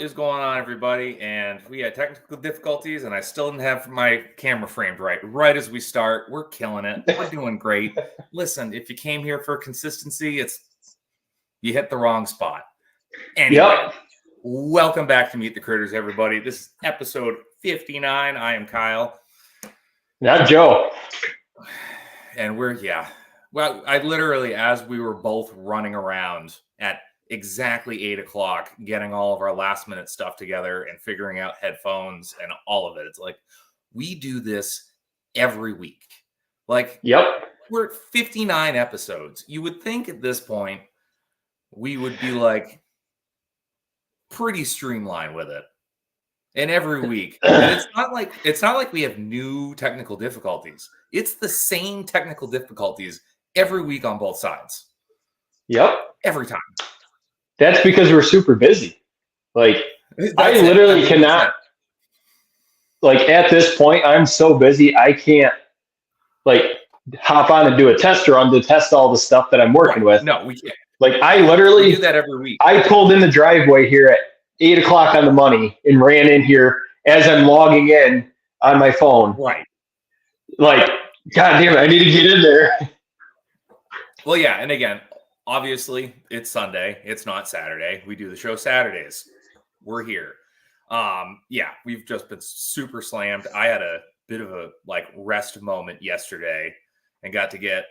is going on, everybody? And we had technical difficulties, and I still didn't have my camera framed right as we start. We're killing it. We're doing great. Listen, if you came here for consistency, you hit the wrong spot. Anyway, Welcome back to Meet the Critters, everybody. This is episode 59. I am Kyle. Not Joe. And well, I literally, as we were both running around at exactly 8 o'clock, getting all of our last minute stuff together and figuring out headphones and all of it. It's like, we do this every week. We're at 59 episodes. You would think at this point we would be like pretty streamlined with it. And every week. And it's not like we have new technical difficulties. It's the same technical difficulties every week on both sides. Yep. Every time. That's because we're super busy. I literally cannot. At this point, I'm so busy, I can't hop on and do a test run to test all the stuff that I'm working with. No, we can't. I literally do that every week. I pulled in the driveway here at 8 o'clock on the money and ran in here as I'm logging in on my phone. Right. God damn it, I need to get in there. Well, yeah, and again, obviously it's Sunday. It's not Saturday. We do the show Saturdays. We're here. We've just been super slammed. I had a bit of a rest moment yesterday and got to get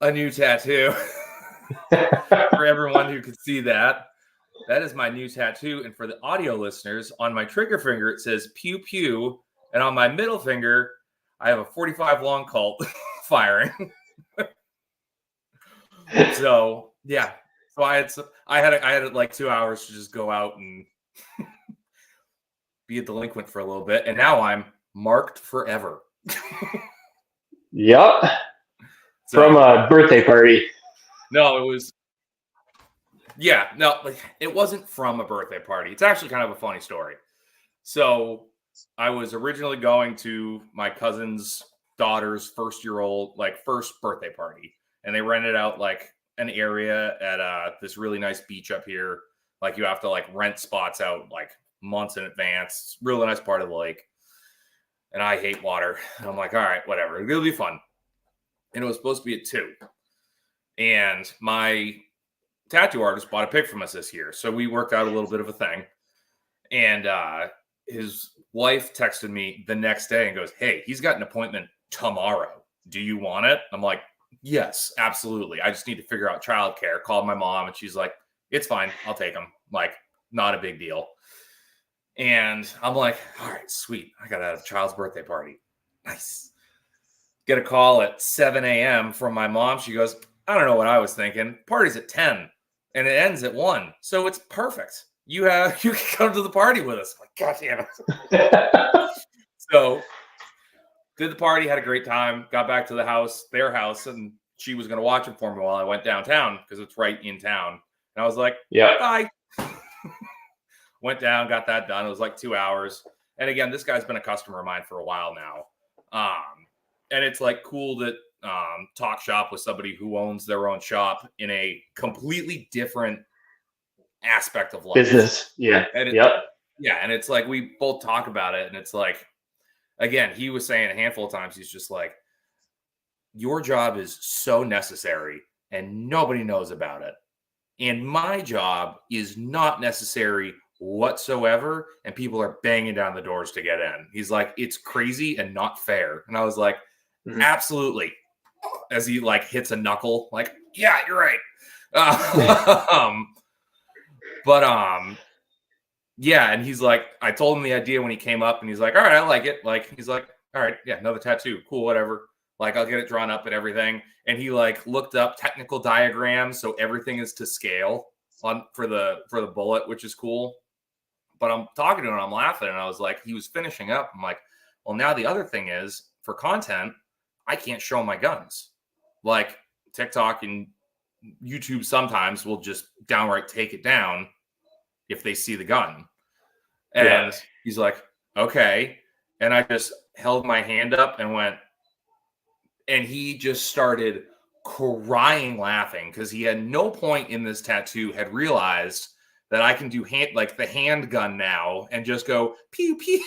a new tattoo. For everyone who could see that. That is my new tattoo. And for the audio listeners, on my trigger finger, it says pew pew. And on my middle finger, I have a 45 long Colt firing. So, yeah. So I had 2 hours to just go out and be a delinquent for a little bit. And now I'm marked forever. Yep. From a birthday party. No, it was. Yeah, no, it wasn't from a birthday party. It's actually kind of a funny story. So I was originally going to my cousin's daughter's first birthday party. And they rented out an area at this really nice beach up here. You have to rent spots out months in advance. It's a really nice part of the lake. And I hate water. And I'm like, all right, whatever. It'll be fun. And it was supposed to be at 2. And my tattoo artist bought a pic from us this year. So we worked out a little bit of a thing. And his wife texted me the next day and goes, hey, he's got an appointment tomorrow. Do you want it? I'm like, yes, absolutely. I just need to figure out childcare. Called my mom and she's like, it's fine. I'll take him. Not a big deal. And I'm like, all right, sweet. I got a child's birthday party. Nice. Get a call at 7 a.m. from my mom. She goes, I don't know what I was thinking. Party's at 10 and it ends at 1. So it's perfect. You can come to the party with us. I'm like, God damn it. So did the party, had a great time, got back to their house, and she was going to watch it for me while I went downtown because it's right in town. And I was like, yeah, bye. Went down, got that done. It was 2 hours. And again, this guy's been a customer of mine for a while now. And it's cool that talk shop with somebody who owns their own shop in a completely different aspect of life. Business. Yeah. And and it's we both talk about it. And it's again, he was saying a handful of times, he's just your job is so necessary and nobody knows about it. And my job is not necessary whatsoever. And people are banging down the doors to get in. He's it's crazy and not fair. And I was like, absolutely. As he hits a knuckle, yeah, you're right. Yeah, and he's I told him the idea when he came up, and he's all right, I like it. He's all right, yeah, another tattoo, cool, whatever. I'll get it drawn up and everything. And he looked up technical diagrams, so everything is to scale for the bullet, which is cool. But I'm talking to him, I'm laughing, and I was he was finishing up. I'm well, now the other thing is for content, I can't show my guns. TikTok and YouTube sometimes will just downright take it down if they see the gun. And he's okay. And I just held my hand up and went, and he just started crying laughing because he had no point in this tattoo had realized that I can do the handgun now and just go pew pew.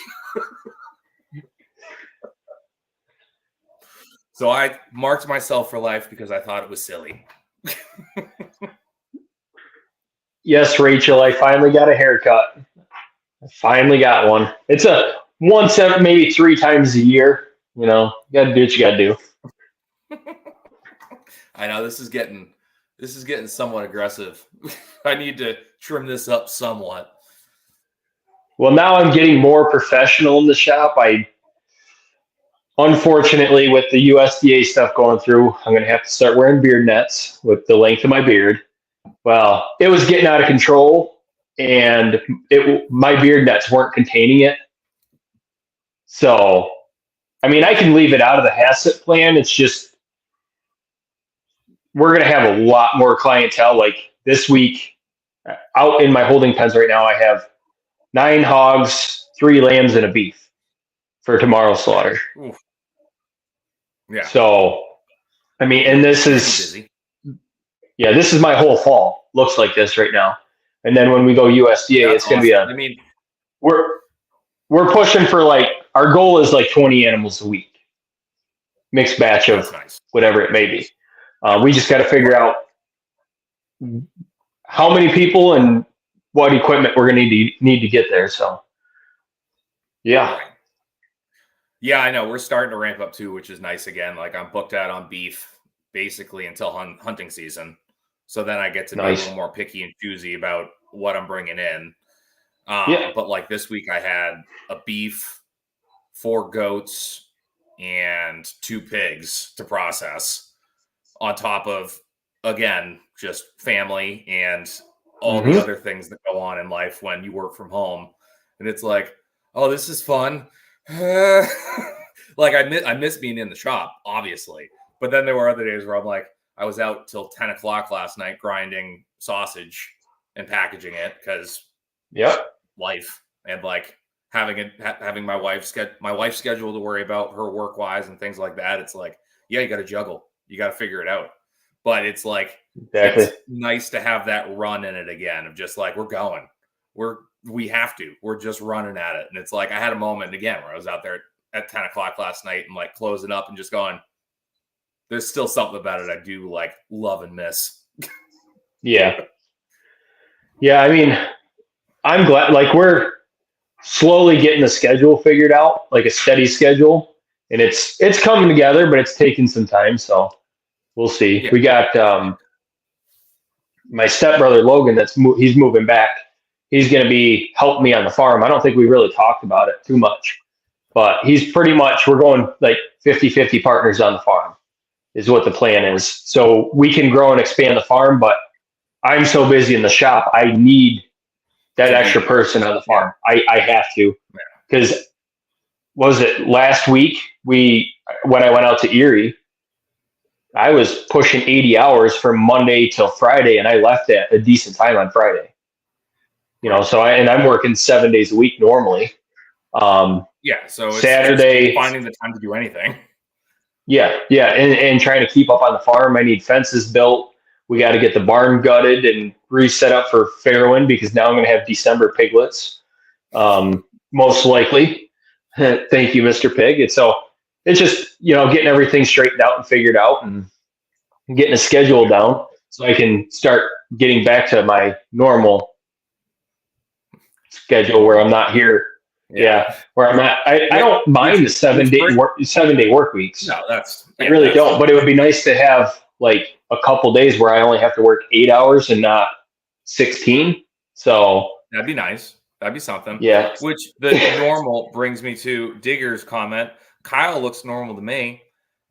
So I marked myself for life because I thought it was silly. Yes, Rachel, I finally got a haircut. I finally got one. It's a once every maybe 3 times a year. You know, you gotta do what you gotta do. I know this is getting somewhat aggressive. I need to trim this up somewhat. Well, now I'm getting more professional in the shop. Unfortunately, with the USDA stuff going through, I'm going to have to start wearing beard nets with the length of my beard. Well, it was getting out of control, and my beard nets weren't containing it. So, I mean, I can leave it out of the HACCP plan. It's just we're going to have a lot more clientele. Like this week, out in my holding pens right now, I have 9 hogs, 3 lambs, and a beef for tomorrow's slaughter. Oof. Yeah. So, I mean, and this is my whole fall. Looks like this right now. And then when we go USDA, it's going to be I mean, we're pushing for our goal is 20 animals a week, mixed batch of whatever it may be. We just got to figure out how many people and what equipment we're going to need to get there. So, yeah. Yeah, I know. We're starting to ramp up too, which is nice again. I'm booked out on beef basically until hunting season. So then I get to be a little more picky and choosy about what I'm bringing in. But this week I had a beef, 4 goats, and 2 pigs to process on top of, again, just family and all the other things that go on in life when you work from home. And it's oh, this is fun. I miss being in the shop, obviously. But then there were other days where I'm I was out till 10 o'clock last night grinding sausage and packaging it because life and having my wife's schedule to worry about, her work wise and things like that. It's you got to juggle, you got to figure it out. But it's it's nice to have that run in it again of just we're going, we have to, we're just running at it. And it's I had a moment again where I was out there at 10 o'clock last night and closing up and just going, there's still something about it I do love and miss. Yeah. I mean, I'm glad we're slowly getting the schedule figured out, a steady schedule, and it's coming together, but it's taking some time. So we'll see. Yeah. We got my stepbrother Logan. He's moving back. He's going to be helping me on the farm. I don't think we really talked about it too much, but he's pretty much, we're going 50-50 partners on the farm is what the plan is. So we can grow and expand the farm, but I'm so busy in the shop. I need that extra person on the farm. I have to, because was it last week when I went out to Erie, I was pushing 80 hours from Monday till Friday, and I left at a decent time on Friday. So I'm working 7 days a week normally. So it's Saturday, finding the time to do anything. Yeah, and trying to keep up on the farm. I need fences built. We got to get the barn gutted and reset up for farrowing because now I'm going to have December piglets, most likely. Thank you, Mr. Pig. And so it's just getting everything straightened out and figured out and getting a schedule down so I can start getting back to my normal schedule where I'm not here. Where I'm at. I don't mind the 7-day work weeks. No, I really don't. But it would be nice to have a couple days where I only have to work 8 hours and not 16. So that'd be nice. That'd be something. Yeah. Which the normal brings me to Digger's comment. Kyle looks normal to me.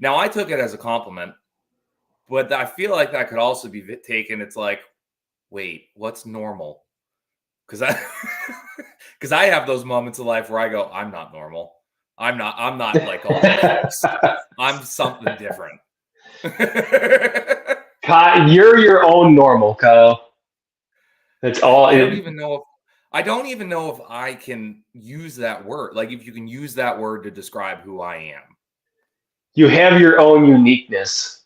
Now I took it as a compliment, but I feel like that could also be taken. It's wait, what's normal? Because I have those moments of life where I go, I'm not normal. I'm not like all these folks. I'm something different. Kyle, you're your own normal, Kyle. That's all. I don't even know if I can use that word. If you can use that word to describe who I am. You have your own uniqueness.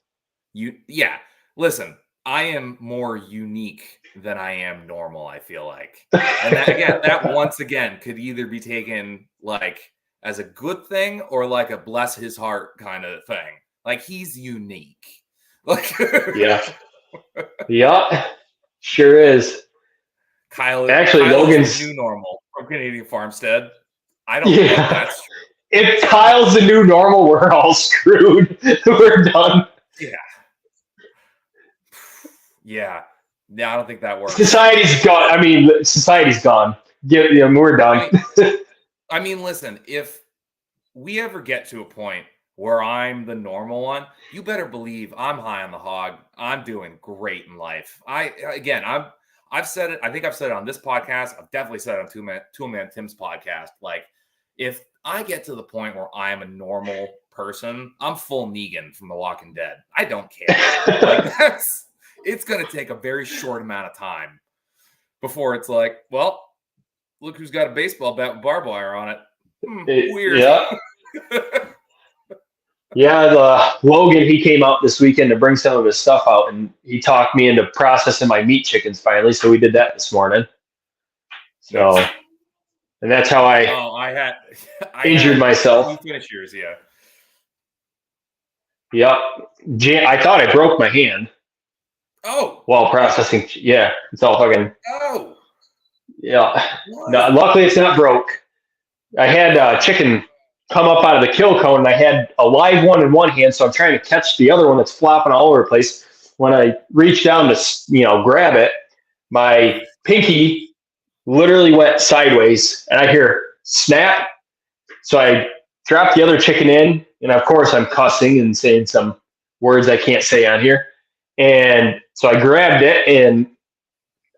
Listen, I am more unique than I am normal, I feel like. And that once again could either be taken like as a good thing or like a bless his heart kind of thing. Like he's unique. Like Yeah. Yeah. Sure is. Kyle Actually, is Logan's the new normal from Canadian Farmstead. I don't think yeah. that's true. If Kyle's the new normal, we're all screwed. We're done. Yeah. Yeah. Yeah, I don't think that works. Society's gone. I mean, society's gone. We're done. I mean, listen, if we ever get to a point where I'm the normal one, you better believe I'm high on the hog. I'm doing great in life. I've said it. I think I've said it on this podcast. I've definitely said it on Two Man Tim's podcast. Like, if I get to the point where I'm a normal person, I'm full Negan from The Walking Dead. I don't care. Like, it's going to take a very short amount of time before it's like, well, look who's got a baseball bat with barbed wire on it. Weird. Yeah. Yeah, Logan, he came out this weekend to bring some of his stuff out, and he talked me into processing my meat chickens finally. So we did that this morning. So, and that's how I injured myself. You finish yours, yeah. Yep. I thought I broke my hand. Oh. While processing. Yeah, it's all fucking. Oh. Yeah. No, luckily, it's not broke. I had chicken come up out of the kill cone, and I had a live one in one hand, so I'm trying to catch the other one that's flopping all over the place. When I reach down to grab it, my pinky literally went sideways, and I hear snap. So I dropped the other chicken in, and of course I'm cussing and saying some words I can't say on here. And so I grabbed it and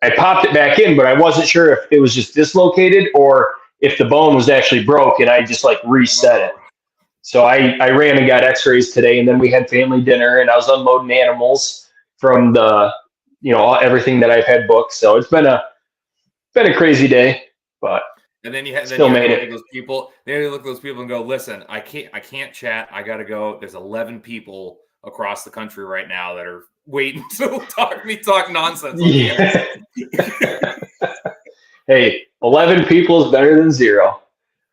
I popped it back in, but I wasn't sure if it was just dislocated or if the bone was actually broke, and I just like reset it. So I ran and got x-rays today, and then we had family dinner, and I was unloading animals from the, everything that I've had booked. So it's been a crazy day, but and then you had still made it. Those people, they look at those people and go, listen, I can't chat. I got to go. There's 11 people across the country right now that are waiting to talk nonsense. Yeah. Hey, 11 people is better than 0.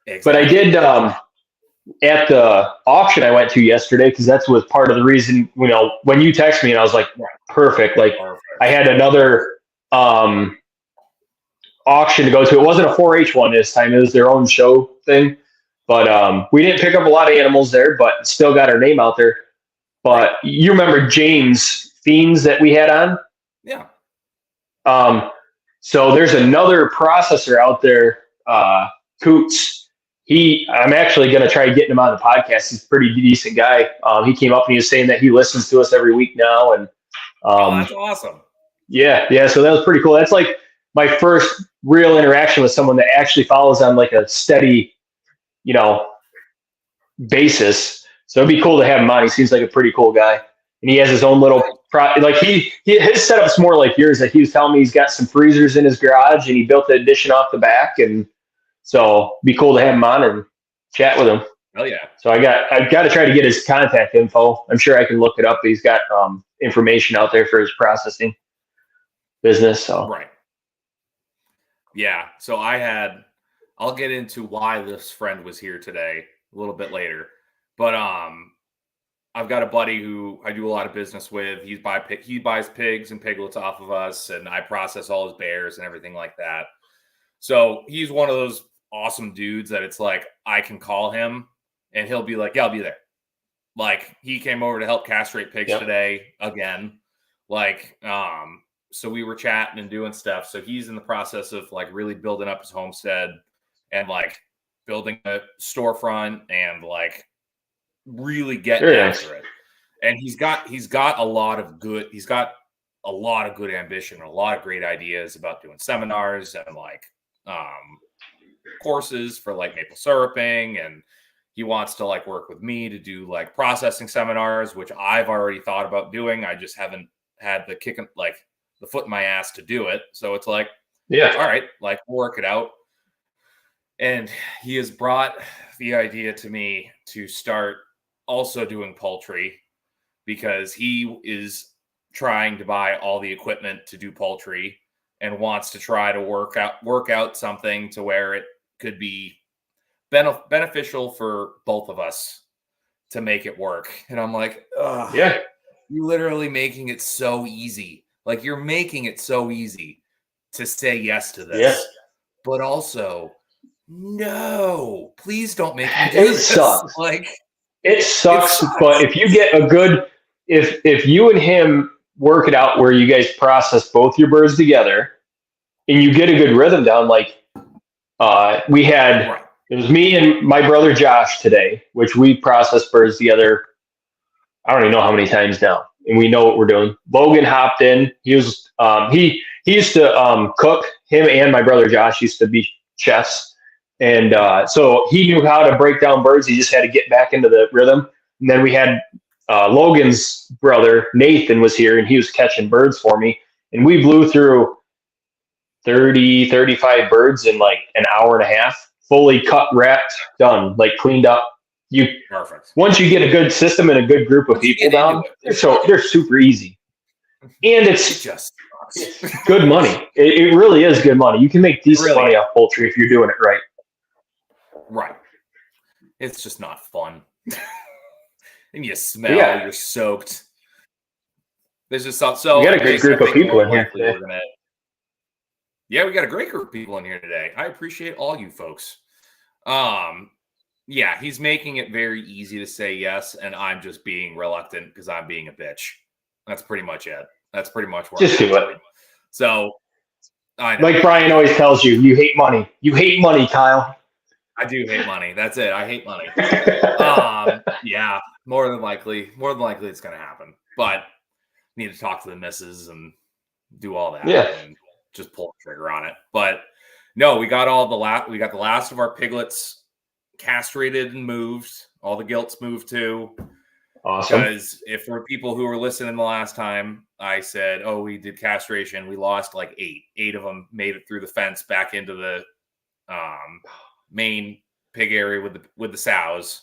Exactly. But I did at the auction I went to yesterday, because that was part of the reason, when you text me, and I was like, perfect. Like, I had another auction to go to. It wasn't a 4-H one this time. It was their own show thing. But we didn't pick up a lot of animals there, but still got our name out there. But you remember James Fiends that we had on? Yeah. So there's another processor out there, Coots. I'm actually going to try getting him on the podcast. He's a pretty decent guy. He came up and he was saying that he listens to us every week now. And that's awesome. Yeah. So that was pretty cool. That's like my first real interaction with someone that actually follows on like a steady, basis. So it'd be cool to have him on. He seems like a pretty cool guy. And he has his own little his setup's more like yours. That he was telling me he's got some freezers in his garage, and he built the addition off the back, and so it'd be cool to have him on and chat with him. Oh yeah. So I've got to try to get his contact info. I'm sure I can look it up. He's got information out there for his processing business. So right. Yeah. So I'll get into why this friend was here today a little bit later, but I've got a buddy who I do a lot of business with. He buys pigs and piglets off of us, and I process all his bears and everything like that. So he's one of those awesome dudes that it's like I can call him and he'll be like, yeah, I'll be there. Like, he came over to help castrate pigs today again. Like, so we were chatting and doing stuff. So he's in the process of like really building up his homestead and like building a storefront and like really getting after it. And he's got a lot of good ambition and a lot of great ideas about doing seminars and like courses for like maple syruping, and he wants to like work with me to do like processing seminars, which I've already thought about doing. I just haven't had the foot in my ass to do it. So it's like, all right, like we'll work it out. And he has brought the idea to me to start also doing poultry, because he is trying to buy all the equipment to do poultry. and wants to try to work out something to where it could be beneficial for both of us to make it work. And I'm like, ugh, Yeah. you're literally making it so easy. Like, you're making it so easy to say yes to this. Yeah. But also, no, please don't make me do It this. sucks. Like, it sucks. But if you get a good, if you and him work it out where you guys process both your birds together and you get a good rhythm down, like we had, right. it was me and my brother Josh today, which we processed birds together. I don't even know how many times now, and we know what we're doing. Logan hopped in. He was he used to cook. Him and my brother Josh used to be chefs, and so he knew how to break down birds. He just had to get back into the rhythm. And then we had Logan's brother Nathan was here, and he was catching birds for me, and we blew through 30, 35 birds in like an hour and a half, fully cut, wrapped, done, like cleaned up. You Perfect. Once you get a good system and a good group of people down, they're super easy, and it's good money. It really is good money. You can make decent money off poultry if you're doing it right. Right. It's just not fun. And you smell, you're soaked. There's just something. So we got a great group of people in here today. Yeah, we got a great group of people in here today. I appreciate all you folks. Yeah, he's making it very easy to say yes, and I'm just being reluctant because I'm being a bitch. That's pretty much it. That's pretty much where just do it. So, I know. Like Brian always tells you, you hate money. You hate money, Kyle. I do hate money. That's it. I hate money. Yeah, more than likely it's going to happen. But need to talk to the missus and do all that. Yeah. And just pull the trigger on it. But no, we got the last of our piglets castrated and moved. All the gilts moved too. Awesome. Because if for people who were listening the last time, I said, oh, we did castration. We lost like 8. 8 of them made it through the fence back into the main pig area with the sows.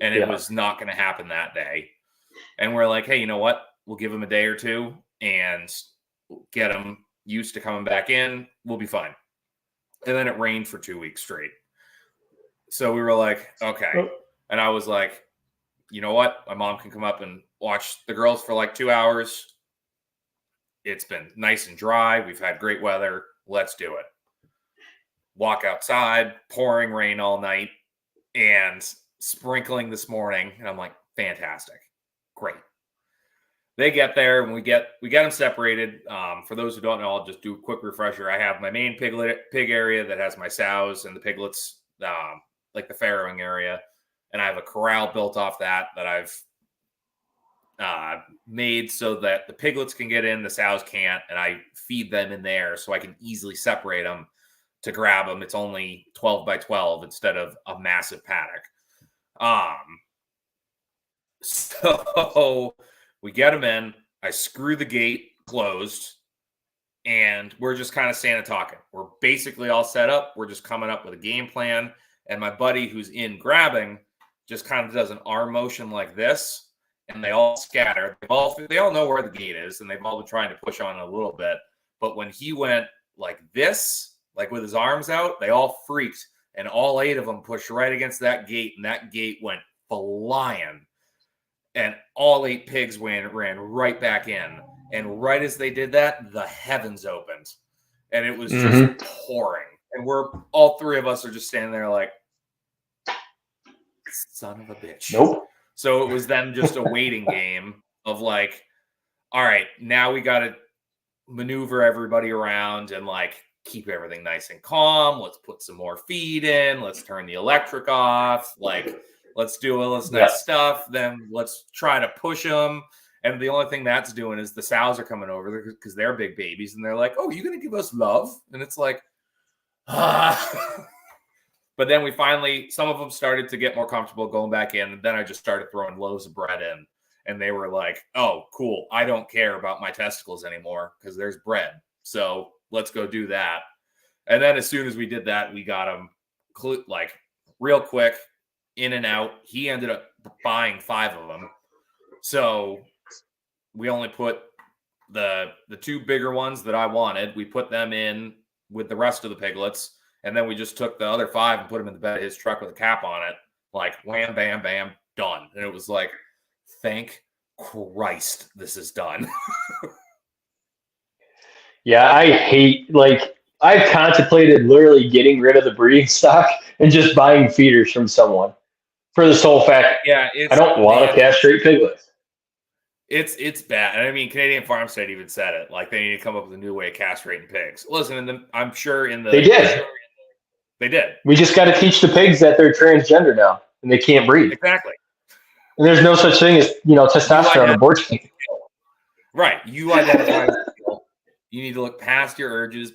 And it was not going to happen that day. And we're like, hey, you know what? We'll give them a day or two and get them used to coming back in. We'll be fine. And then it rained for 2 weeks straight. So we were like, okay. And I was like, you know what? My mom can come up and watch the girls for like 2 hours. It's been nice and dry. We've had great weather. Let's do it. Walk outside, pouring rain all night and sprinkling this morning. And I'm like, fantastic. Great. They get there and we get them separated. For those who don't know, I'll just do a quick refresher. I have my main pig area that has my sows and the piglets, like the farrowing area. And I have a corral built off that I've made so that the piglets can get in, the sows can't, and I feed them in there so I can easily separate them to grab them. It's only 12 by 12 instead of a massive paddock. So we get them in. I screw the gate closed, and we're just kind of standing talking. We're basically all set up. We're just coming up with a game plan. And my buddy who's in grabbing just kind of does an arm motion like this, and they all scatter. They all know where the gate is, and they've all been trying to push on it a little bit. But when he went like this, like with his arms out, they all freaked, and all 8 of them pushed right against that gate, and that gate went flying. And all 8 pigs ran right back in. And right as they did that, the heavens opened. And it was just pouring. And we're all 3 of us are just standing there like, son of a bitch. Nope. So it was then just a waiting game of like, all right, now we got to maneuver everybody around and like keep everything nice and calm. Let's put some more feed in. Let's turn the electric off. Like, let's do all this nice stuff. Then let's try to push them. And the only thing that's doing is the sows are coming over because they're big babies. And they're like, oh, you going to give us love? And it's like, But then we finally, some of them started to get more comfortable going back in. And then I just started throwing loaves of bread in. And they were like, oh, cool. I don't care about my testicles anymore because there's bread. So let's go do that. And then as soon as we did that, we got them like real quick in and out. He ended up buying 5 of them. So we only put the two bigger ones that I wanted, we put them in with the rest of the piglets, and then we just took the other 5 and put them in the bed of his truck with a cap on it. Like, wham, bam, bam, done. And it was like, thank Christ this is done. Yeah, I hate, like, I've contemplated literally getting rid of the breeding stock and just buying feeders from someone for the sole fact Yeah, I don't want to castrate piglets. It's bad. And I mean, Canadian Farmstead even said it. Like, they need to come up with a new way of castrating pigs. Listen, I'm sure they did. They did. We just got to teach the pigs that they're transgender now and they can't breed. Exactly. And there's no such thing as, testosterone abortion. Right. You identify as a skill. You need to look past your urges.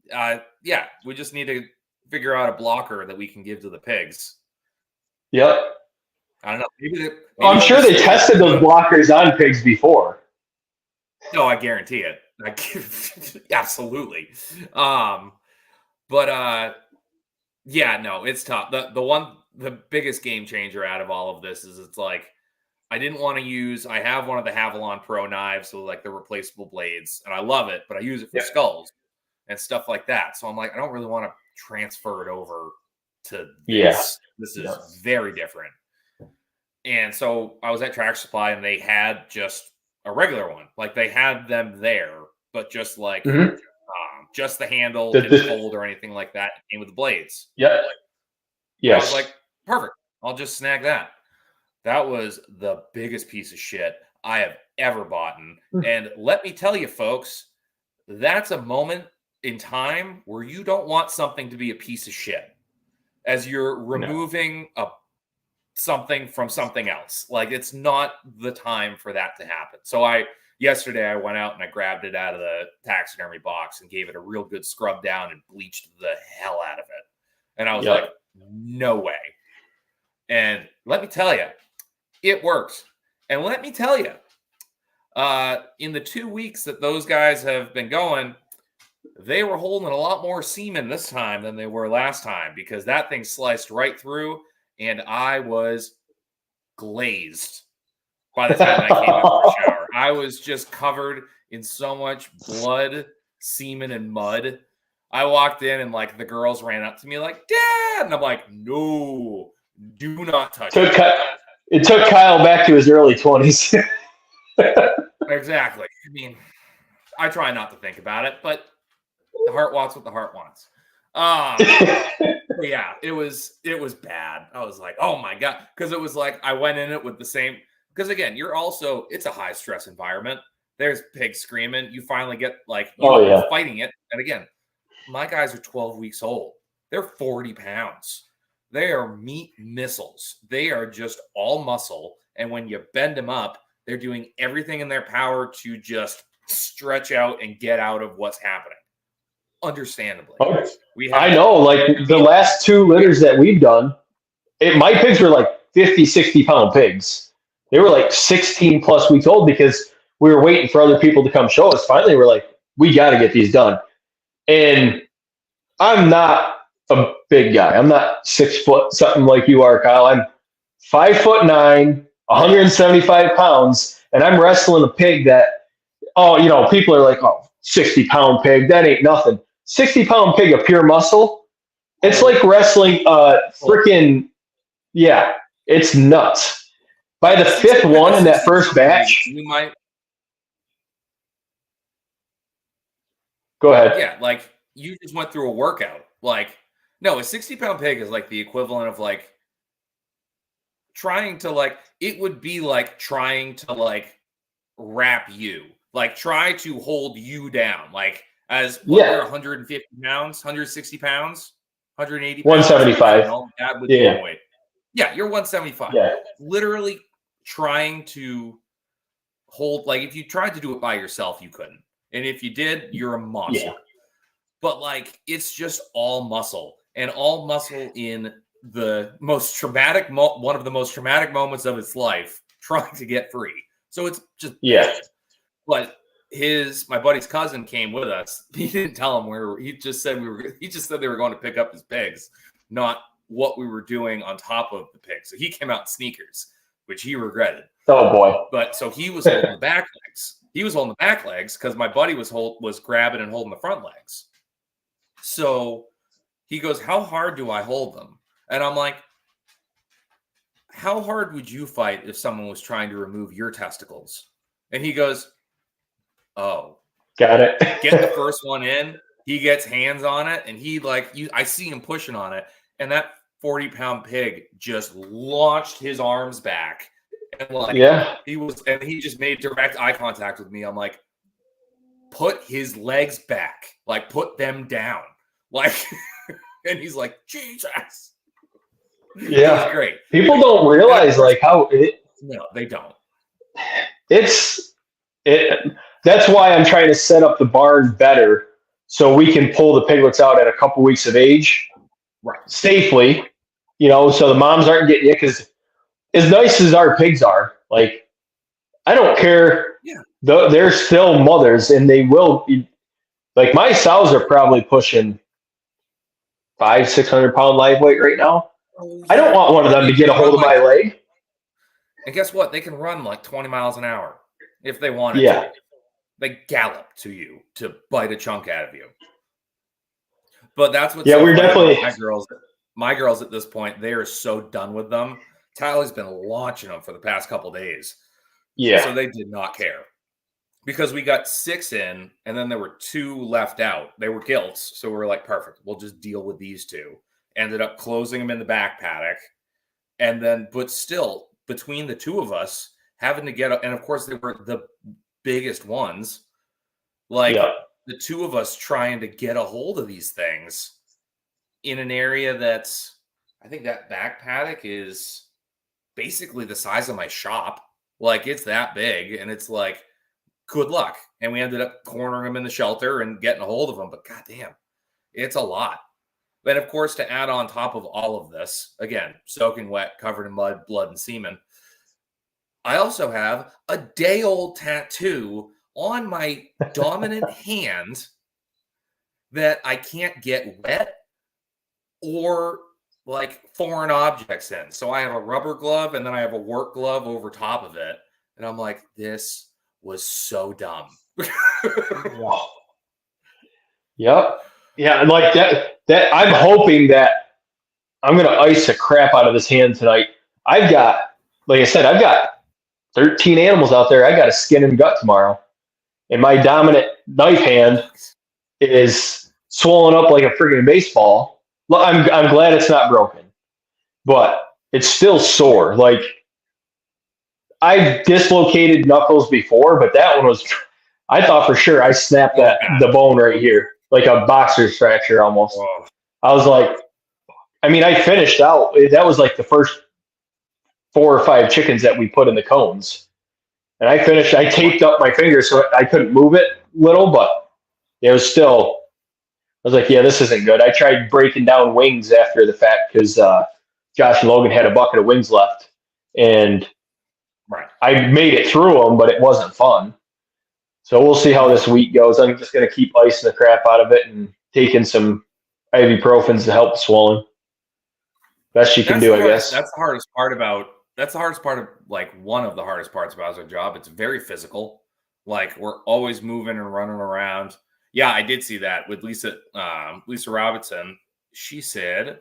Yeah, we just need to figure out a blocker that we can give to the pigs. Yep. I don't know. Maybe I'm sure they tested those blockers on pigs before. No, I guarantee it. Absolutely. Yeah, no, it's tough. The biggest game changer out of all of this is it's like, I didn't want to use, I have one of the Havalon Pro knives, so like the replaceable blades, and I love it, but I use it for skulls and stuff like that. So I'm like, I don't really want to transfer it over to this. This is very different. And so I was at Tractor Supply and they had just a regular one. Like, they had them there, but just like, just the handle, didn't fold or anything like that. It came with the blades. Yeah. I was like, perfect. I'll just snag that. That was the biggest piece of shit I have ever bought. And let me tell you, folks, that's a moment in time where you don't want something to be a piece of shit as you're removing something from something else. Like, it's not the time for that to happen. So yesterday I went out and I grabbed it out of the taxidermy box and gave it a real good scrub down and bleached the hell out of it. And I was like, no way. And let me tell you, it worked. And let me tell you, in the 2 weeks that those guys have been going, they were holding a lot more semen this time than they were last time, because that thing sliced right through and I was glazed by the time I came out of the shower. I was just covered in so much blood, semen, and mud. I walked in and like the girls ran up to me like, "Dad!" And I'm like, "No, do not touch it." It took Kyle back to his early 20s. Exactly. I mean, I try not to think about it, but the heart wants what the heart wants. Yeah, it was bad. I was like, oh my God. Because it was like, I went in it with the same, because again, it's a high stress environment. There's pigs screaming. You finally get like, fighting it. And again, my guys are 12 weeks old. They're 40 pounds. They are meat missiles. They are just all muscle. And when you bend them up, they're doing everything in their power to just stretch out and get out of what's happening. Understandably. I know, like the last 2 litters that we've done, my pigs were like 50, 60-pound pigs. They were like 16 plus weeks old because we were waiting for other people to come show us. Finally, we're like, we got to get these done. And I'm not a big guy. I'm not 6 foot something like you are, Kyle. I'm 5'9", 175 pounds, and I'm wrestling a pig that, people are like, 60-pound pig, that ain't nothing. 60-pound pig of pure muscle. It's like wrestling freaking, it's nuts. By the 5th one in that first batch, you might go ahead. Yeah, like you just went through a workout. Like, no, a 60-pound pig is like the equivalent of like trying to like, it would be like trying to like wrap you, like try to hold you down, like as you're 150 pounds, 160 pounds, 180 pounds, 175. That would be weight. Yeah, you're 175. Yeah. Literally trying to hold, like if you tried to do it by yourself, you couldn't. And if you did, you're a monster. Yeah. But like, it's just all muscle, and all muscle in the most traumatic, one of the most traumatic moments of its life, trying to get free. So it's just, but my buddy's cousin came with us. He didn't tell him where he just said he just said they were going to pick up his pigs, not what we were doing on top of the pigs. So he came out in sneakers, which he regretted. Oh boy. But so he was holding the back legs. He was holding the back legs because my buddy was grabbing and holding the front legs. So he goes, how hard do I hold them? And I'm like, how hard would you fight if someone was trying to remove your testicles? And he goes, oh, got it. Get the first one in. He gets hands on it, and I see him pushing on it, and that 40-pound pig just launched his arms back, and he just made direct eye contact with me. I'm like, put his legs back, like put them down, like, and he's like, Jesus. Yeah, it was great. People don't realize how it. No, they don't. That's why I'm trying to set up the barn better so we can pull the piglets out at a couple weeks of age, right, safely. So the moms aren't getting it, because as nice as our pigs are, like, I don't care. Yeah, They're still mothers, and they will be. Like, my sows are probably pushing 500-600 pound live weight right now. I don't want one of them to get a hold of my leg. And guess what? They can run like 20 miles an hour if they wanted to. They gallop to you to bite a chunk out of you. But that's what. Yeah, we're definitely my girls at this point. They are so done with them. Tyler's been launching them for the past couple days. Yeah. So they did not care, because we got 6 in, and then there were 2 left out. They were gilts, so we were like, perfect. We'll just deal with these 2. Ended up closing them in the back paddock, and then, but still, between the 2 of us having to get up, and of course they were the biggest ones, the 2 of us trying to get a hold of these things in an area that's, I think that back paddock is basically the size of my shop. Like, it's that big, and it's like, good luck. And we ended up cornering them in the shelter and getting a hold of them, but goddamn, it's a lot. But of course, to add on top of all of this, again, soaking wet, covered in mud, blood, and semen, I also have a day-old tattoo on my dominant hand that I can't get wet or like foreign objects in. So I have a rubber glove, and then I have a work glove over top of it. And I'm like, this was so dumb. Wow. Yep. Yeah, and like that I'm hoping that I'm gonna ice the crap out of this hand tonight. I've got 13 animals out there. I got to skin and gut tomorrow. And my dominant knife hand is swollen up like a freaking baseball. I'm glad it's not broken, but it's still sore. Like, I've dislocated knuckles before, but that one was, I thought for sure I snapped the bone right here, like a boxer's fracture almost. Whoa. I was like, I finished out. That was like the first 4 or 5 chickens that we put in the cones. And I taped up my fingers so I couldn't move it little, but it was still, I was like, yeah, this isn't good. I tried breaking down wings after the fact because Josh and Logan had a bucket of wings left. And I made it through them, but it wasn't fun. So we'll see how this week goes. I'm just going to keep icing the crap out of it and taking some ibuprofens to help the swelling. Best you can do, I guess. That's the hardest part of, like, one of the hardest parts about our job. It's very physical. Like, we're always moving and running around. Yeah, I did see that with Lisa Robinson. She said,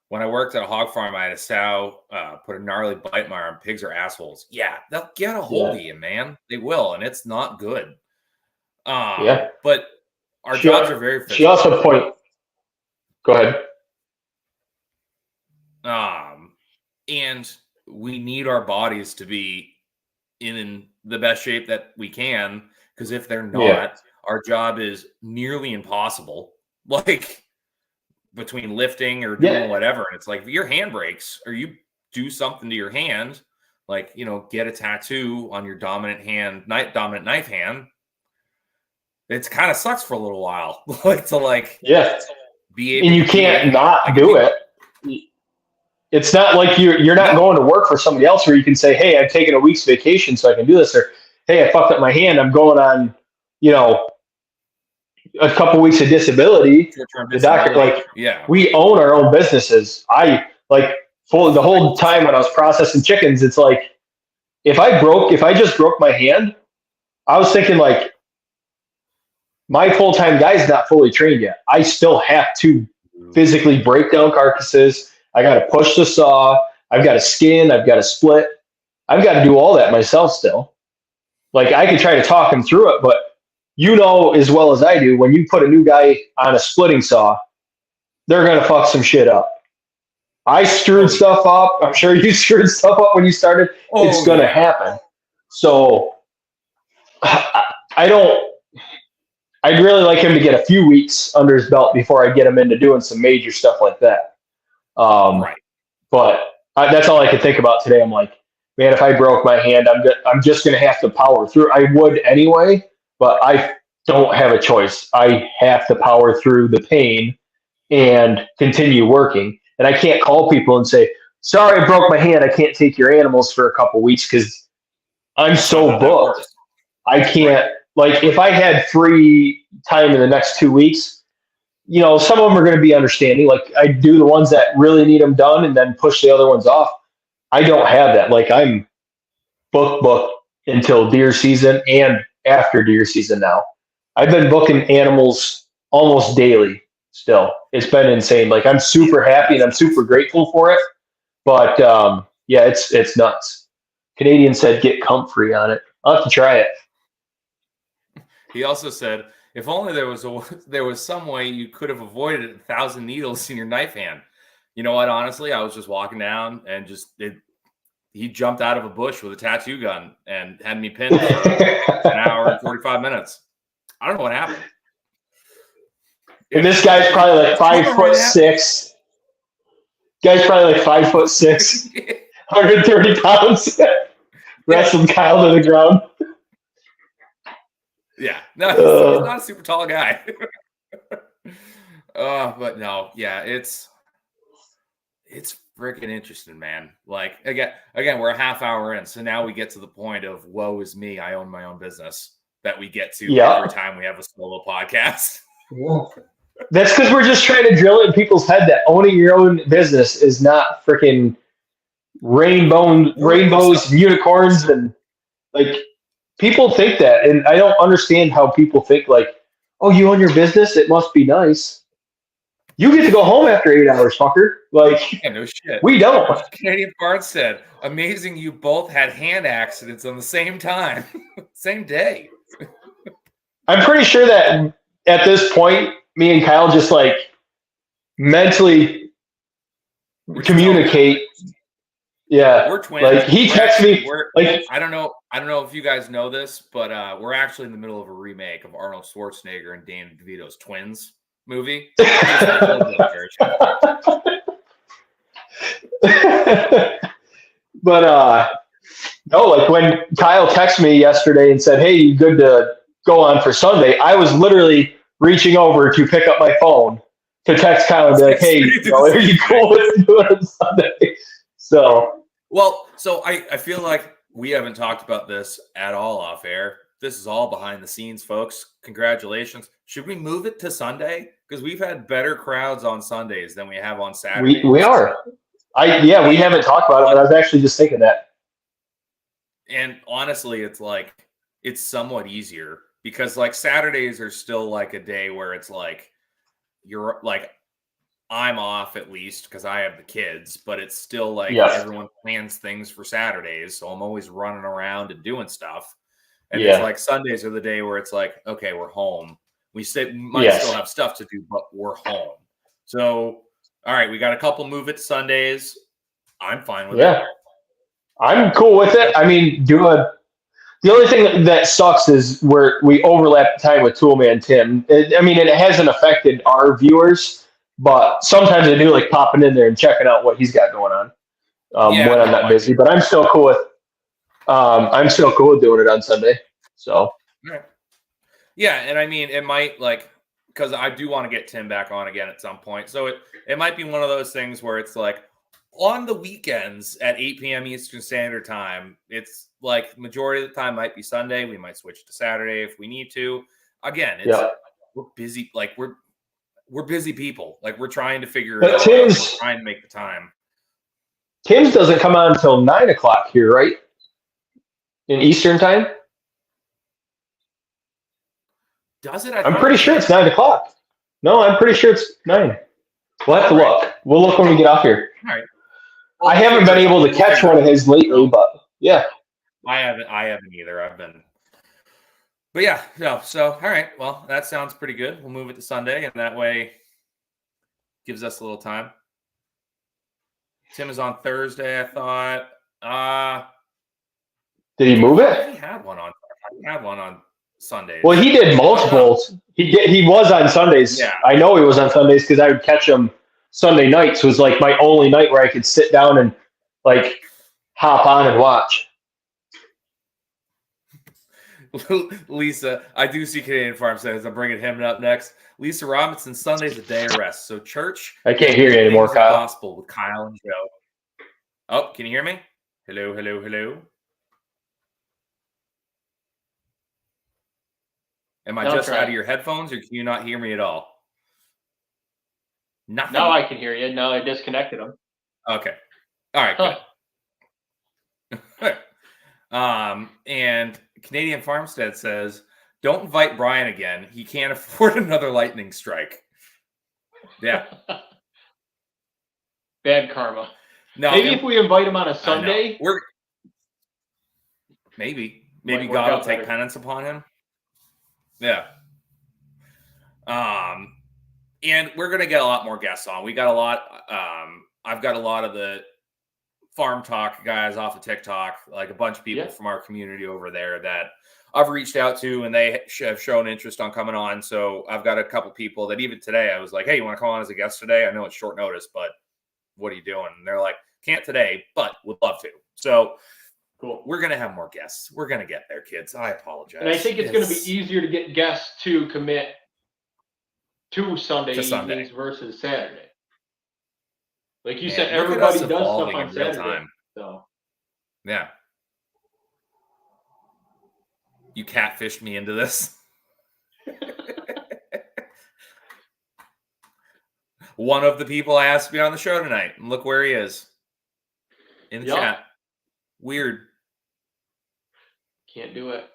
when I worked at a hog farm, I had a sow put a gnarly bite in my arm. Pigs are assholes. Yeah, they'll get a hold of you, man. They will, and it's not good. But our jobs are very physical. She also Go ahead. And we need our bodies to be in the best shape that we can, because if they're not, our job is nearly impossible. Like, between lifting or doing whatever. And it's like, if your hand breaks or you do something to your hand, like, get a tattoo on your dominant knife hand, it's kind of sucks for a little while. Like, to be able, and you can't not do it. It's not like you're not going to work for somebody else where you can say, hey, I've taken a week's vacation so I can do this, or hey, I fucked up my hand, I'm going on, a couple weeks of disability. The doctor, we own our own businesses. For the whole time when I was processing chickens, it's like, if I just broke my hand, I was thinking like my full-time guy's not fully trained yet. I still have to physically break down carcasses. I got to push the saw. I've got to skin. I've got to split. I've got to do all that myself still. Like I could try to talk him through it, but you know as well as I do, when you put a new guy on a splitting saw, they're going to fuck some shit up. I screwed stuff up. I'm sure you screwed stuff up when you started. It's going to happen. So I'd really like him to get a few weeks under his belt before I get him into doing some major stuff like that. Right. But that's all I could think about today. I'm like, man, if I broke my hand, I'm just going to have to power through. I would anyway, but I don't have a choice. I have to power through the pain and continue working. And I can't call people and say, sorry, I broke my hand. I can't take your animals for a couple weeks because I'm so booked. I can't, like, if I had free time in the next 2 weeks, you know, some of them are going to be understanding. Like, I do the ones that really need them done and then push the other ones off. I don't have that. Like, I'm booked until deer season and after deer season now. I've been booking animals almost daily still. It's been insane. Like, I'm super happy and I'm super grateful for it. But, yeah, it's nuts. Canadian said get comfrey on it. I'll have to try it. He also said, if only there was some way you could have avoided 1,000 needles in your knife hand. You know what? Honestly, I was just walking down and he jumped out of a bush with a tattoo gun and had me pinned for an hour and 45 minutes. I don't know what happened. And this guy's probably like 5'6". Guy's probably like 5'6", 130 pounds. Wrestled Kyle to the ground. Yeah, no, he's not a super tall guy. But no, yeah, it's freaking interesting, man. Like again, we're a half hour in, so now we get to the point of woe is me. I own my own business that we get to every time we have a solo podcast. Yeah. That's because we're just trying to drill it in people's head that owning your own business is not freaking rainbows, unicorns, and like. People think that, and I don't understand how people think like, oh, you own your business? It must be nice. You get to go home after 8 hours, fucker. Like, yeah, no shit. We don't. Canadian Bart said, amazing you both had hand accidents on the same time. Same day. I'm pretty sure that at this point, me and Kyle just like mentally communicate. Yeah, we're twins. Like he texted me. Like I don't know if you guys know this, but we're actually in the middle of a remake of Arnold Schwarzenegger and Danny DeVito's Twins movie. But no, like when Kyle texted me yesterday and said, "Hey, you good to go on for Sunday?" I was literally reaching over to pick up my phone to text Kyle and be like, "Hey, are you cool with doing it Sunday?" So I feel like we haven't talked about this at all off air. This is all behind the scenes, folks. Congratulations. Should we move it to Sunday? Because we've had better crowds on Sundays than we have on Saturdays. We are. We haven't talked about it, but I was actually just thinking that. And honestly, it's somewhat easier because like Saturdays are still like a day where it's like you're like I'm off at least because I have the kids, but it's still like everyone plans things for Saturdays. So I'm always running around and doing stuff. And it's like Sundays are the day where it's like, okay, we're home. We might still have stuff to do, but we're home. So, all right, we got a couple move it Sundays. I'm fine with it. I'm cool with it. I mean, the only thing that sucks is where we overlap time with Toolman Tim. It hasn't affected our viewers. But sometimes I do like popping in there and checking out what he's got going on when I'm not busy. But I'm still cool with doing it on Sunday. So yeah, and I mean it might because I do want to get Tim back on again at some point. So it might be one of those things where it's like on the weekends at 8 p.m. Eastern Standard Time. It's like majority of the time might be Sunday. We might switch to Saturday if we need to. Again, we're busy. Like we're busy people. Like we're trying to figure it out. We're trying to make the time. Tim's doesn't come on until 9 o'clock here, right? In Eastern time? Does it? I'm pretty sure it's 9 o'clock. No, I'm pretty sure it's 9. We'll have to look. We'll look when we get off here. All right. Well, I haven't been able to catch one of his lately, but yeah. I haven't either. But yeah, no. So all right. Well, that sounds pretty good. We'll move it to Sunday, and that way gives us a little time. Tim is on Thursday, I thought. Did he move it? He had one on Sundays. Well, he did multiples. He was on Sundays. Yeah. I know he was on Sundays because I would catch him Sunday nights. Was like my only night where I could sit down and like hop on and watch. Lisa, I do see Canadian Farm says I'm bringing him up next. Lisa Robinson, Sunday's a day of rest. So church. I can't hear you anymore, Kyle. Gospel with Kyle and Joe. Oh, can you hear me? Hello, hello, hello. Am I just out of your headphones, or can you not hear me at all? Nothing. Now I can hear you. No, I disconnected them. Okay. All right. Good. And Canadian Farmstead says, "Don't invite Brian again. He can't afford another lightning strike." Yeah. Bad karma. No, maybe if we invite him on a Sunday, maybe God will take penance upon him. Yeah. And we're gonna get a lot more guests on. We got a lot. I've got a lot of the farm talk guys off of TikTok, like a bunch of people from our community over there that I've reached out to, and they have shown interest on coming on. So I've got a couple people that even today I was like, "Hey, you want to come on as a guest today? I know it's short notice, but what are you doing?" And they're like, "Can't today, but would love to." So cool. We're going to have more guests. We're going to get there, kids. I apologize. And I think it's going to be easier to get guests to commit to Sunday evenings versus Saturday. Like you said, everybody does stuff on Saturday. Time. So. Yeah. You catfished me into this. One of the people I asked to be on the show tonight, and look where he is in the chat. Weird. Can't do it.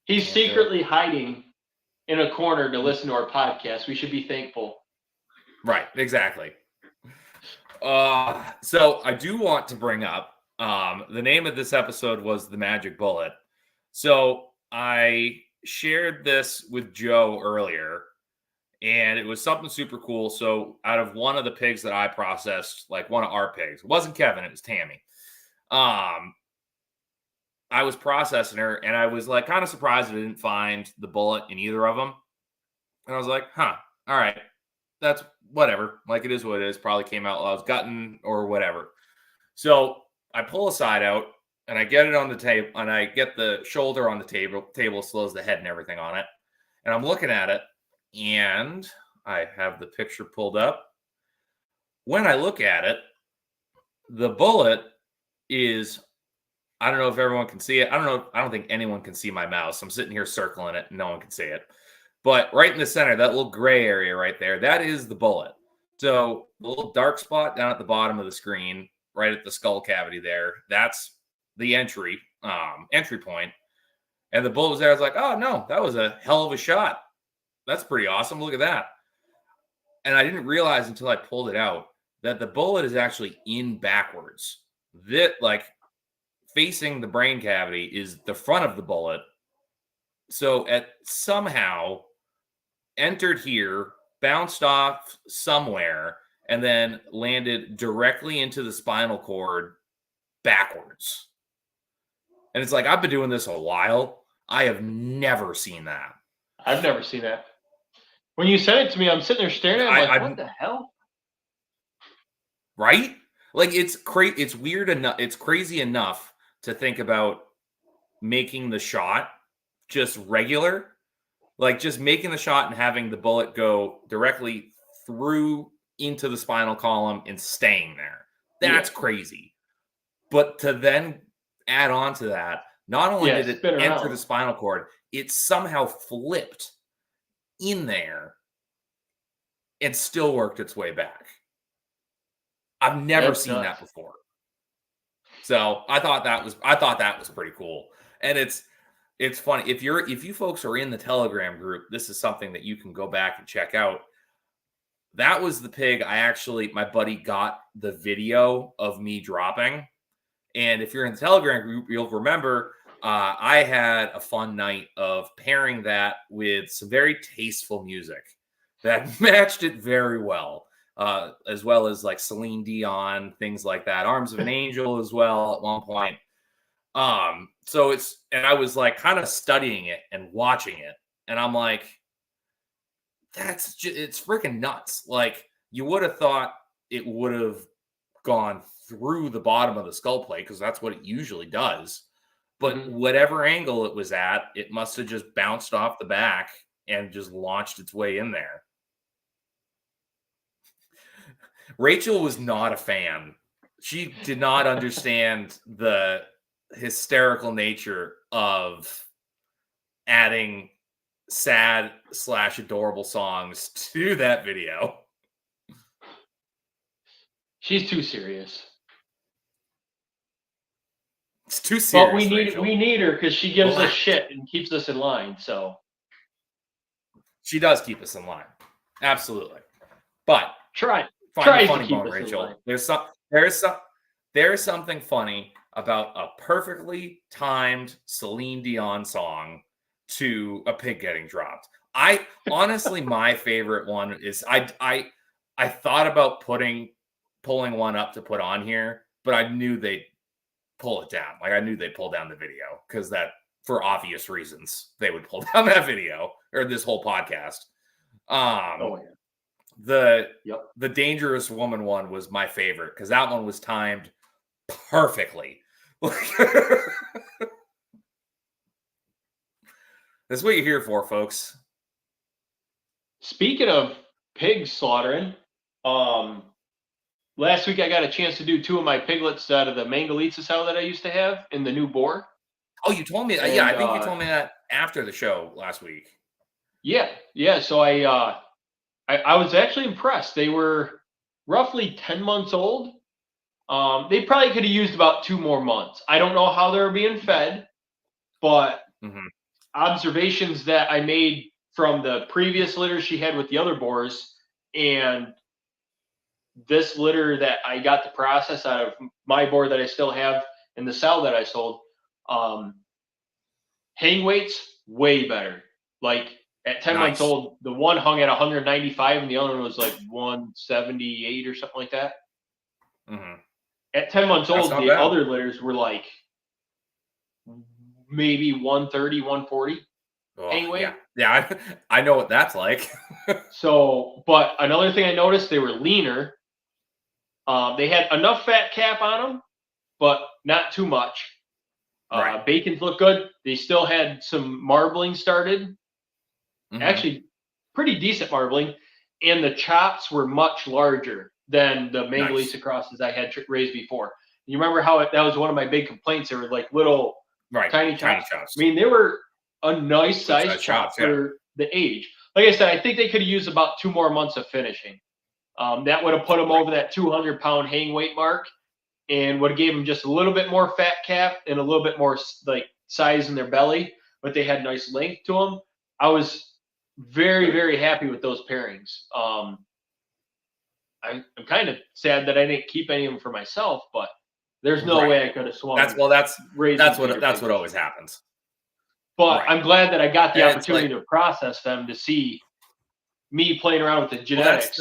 He's secretly hiding in a corner to listen to our podcast. We should be thankful. Right, exactly. So I do want to bring up the name of this episode was The Magic Bullet. So I shared this with Joe earlier, and it was something super cool. So out of one of the pigs that I processed, like one of our pigs, it wasn't Kevin, it was Tammy. I was processing her, and I was like kind of surprised I didn't find the bullet in either of them. And I was like, all right, that's whatever. Like, it is what it is. Probably came out while I was gutting or whatever. So I pull a side out, and I get it on the table, and I get the shoulder on the table slows the head and everything on it. And I'm looking at it, and I have the picture pulled up. When I look at it, the bullet is, I don't know if everyone can see it. I don't think anyone can see my mouse. I'm sitting here circling it, and no one can see it. But right in the center, that little gray area right there, that is the bullet. So the little dark spot down at the bottom of the screen, right at the skull cavity there, that's the entry point. And the bullet was there. I was like, oh, no, that was a hell of a shot. That's pretty awesome. Look at that. And I didn't realize until I pulled it out that the bullet is actually in backwards. That, like, facing the brain cavity is the front of the bullet. So it somehow entered here, bounced off somewhere, and then landed directly into the spinal cord backwards. And it's like, I've been doing this a while. I have never seen that. I've never seen that. When you sent it to me, I'm sitting there staring at it, like, what the hell? Right? Like, it's weird enough. It's crazy enough to think about making the shot just regular, like just making the shot and having the bullet go directly through into the spinal column and staying there. That's crazy. But to then add on to that, not only did it enter the spinal cord, it somehow flipped in there and still worked its way back. I've never seen that before. So I thought that was pretty cool. And it's It's funny if you folks are in the Telegram group, this is something that you can go back and check out. That was the pig my buddy got the video of me dropping. And if you're in the Telegram group, you'll remember I had a fun night of pairing that with some very tasteful music that matched it very well. As well as like Celine Dion, things like that. Arms of an Angel as well at one point. And I was like kind of studying it and watching it. And I'm like, it's freaking nuts. Like, you would have thought it would have gone through the bottom of the skull plate because that's what it usually does. But whatever angle it was at, it must have just bounced off the back and just launched its way in there. Rachel was not a fan. She did not understand the hysterical nature of adding sad/adorable songs to that video. She's too serious. It's too serious. But we need her because she gives us shit and keeps us in line. So she does keep us in line, absolutely. But try funny to keep bone, us Rachel. in line. There is something funny about a perfectly timed Celine Dion song to a pig getting dropped. I honestly, my favorite one is I thought about pulling one up to put on here, but I knew they'd pull it down. Like, I knew they'd pull down the video because that, for obvious reasons, they would pull down that video or this whole podcast. The Dangerous Woman one was my favorite because that one was timed perfectly. That's what you're here for, folks. Speaking of pig slaughtering, last week I got a chance to do 2 of my piglets out of the Mangalitsa sow that I used to have in the new boar. Oh, you told me. Yeah, I think you told me that after the show last week. Yeah. So I was actually impressed. They were roughly 10 months old. They probably could have used about 2 more months. I don't know how they're being fed, but observations that I made from the previous litter she had with the other boars and this litter that I got to process out of my boar that I still have and the sow that I sold, hang weights way better. Like at 10 months old, the one hung at 195 and the other one was like 178 or something like that. At 10 months old, the other litters were like maybe 130, 140 hang weight. Yeah, I know what that's like. So, but another thing I noticed, they were leaner. They had enough fat cap on them, but not too much. Bacons looked good. They still had some marbling started. Actually, pretty decent marbling. And the chops were much larger than the Mangalitsa crosses I had raised before. You remember how that was one of my big complaints? They were like little tiny chops. I mean, they were a nice size chop for the age. Like I said, I think they could have used about 2 more months of finishing. That would have put them over that 200-pound hang weight mark and would have gave them just a little bit more fat cap and a little bit more like size in their belly, but they had nice length to them. I was very, very happy with those pairings. I'm kind of sad that I didn't keep any of them for myself, but there's no way I could have swung. That's what always happens. But I'm glad that I got the opportunity to process them to see me playing around with the genetics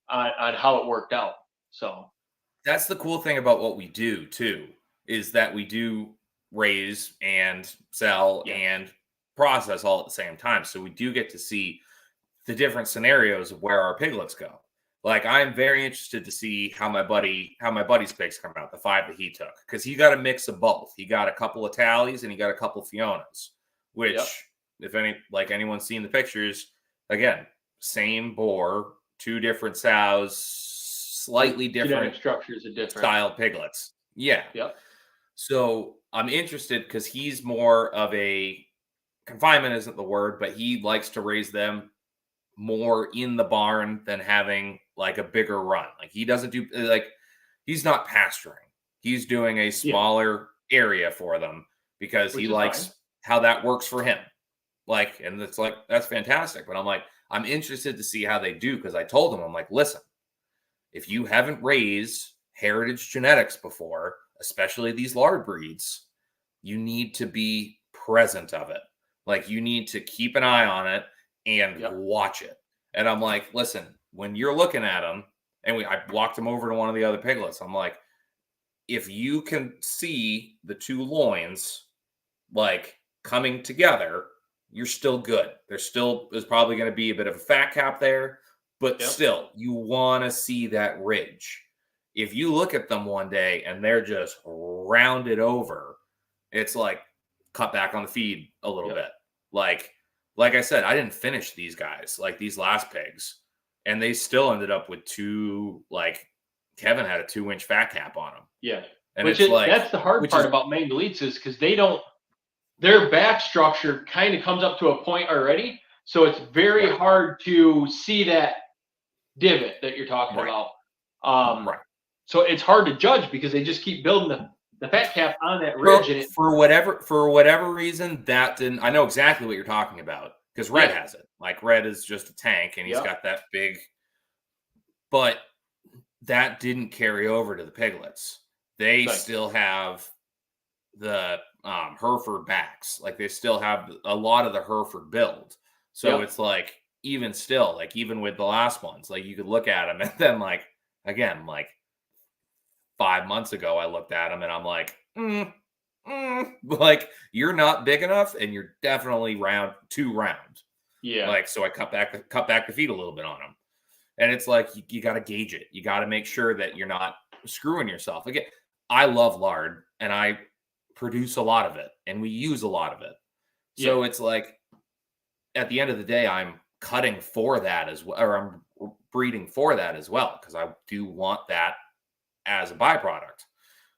on how it worked out. So that's the cool thing about what we do too, is that we do raise and sell and process all at the same time. So we do get to see the different scenarios of where our piglets go. Like, I'm very interested to see how my buddy's pigs come out, the 5 that he took, because he got a mix of both. He got a couple of tallies and he got a couple of Fionas, which if anyone's seen the pictures, again, same boar, 2 different sows, slightly different structures of different style piglets. Yeah. Yep. So I'm interested because he's more of a confinement isn't the word, but he likes to raise them more in the barn than having like a bigger run. Like, he doesn't do he's not pasturing. He's doing a smaller area for them because he likes how that works for him. Like, and it's like, that's fantastic. But I'm like, I'm interested to see how they do, because I told him, I'm like, listen, if you haven't raised heritage genetics before, especially these lard breeds, you need to be present of it. Like, you need to keep an eye on it and watch it. And I'm like, listen, when you're looking at them, and I walked him over to one of the other piglets, I'm like, if you can see the two loins like coming together, you're still good. There's probably going to be a bit of a fat cap there, but still, you want to see that ridge. If you look at them one day and they're just rounded over, it's like, cut back on the feed a little bit. Like I said, I didn't finish these guys, like these last pigs, and they still ended up with two, like Kevin had a 2-inch fat cap on them. Yeah. And that's the hard part about Mangalites, is because their back structure kind of comes up to a point already. So it's very hard to see that divot that you're talking about. So it's hard to judge because they just keep building the fat cap on that ridge. For whatever reason, that didn't. I know exactly what you're talking about, because Red has it. Like, Red is just a tank, and he's got that big. But that didn't carry over to the piglets. They still have the Hereford backs. Like, they still have a lot of the Hereford build. So it's like, even still, like, even with the last ones, like, you could look at them, and then, like, again, like 5 months ago, I looked at them and I'm like, like, you're not big enough, and you're definitely too round. Yeah. Like, so I cut back the feet a little bit on them. And it's like, you got to gauge it. You got to make sure that you're not screwing yourself. Again, I love lard, and I produce a lot of it, and we use a lot of it. So it's like, at the end of the day, I'm cutting for that as well, or I'm breeding for that as well, because I do want that as a byproduct.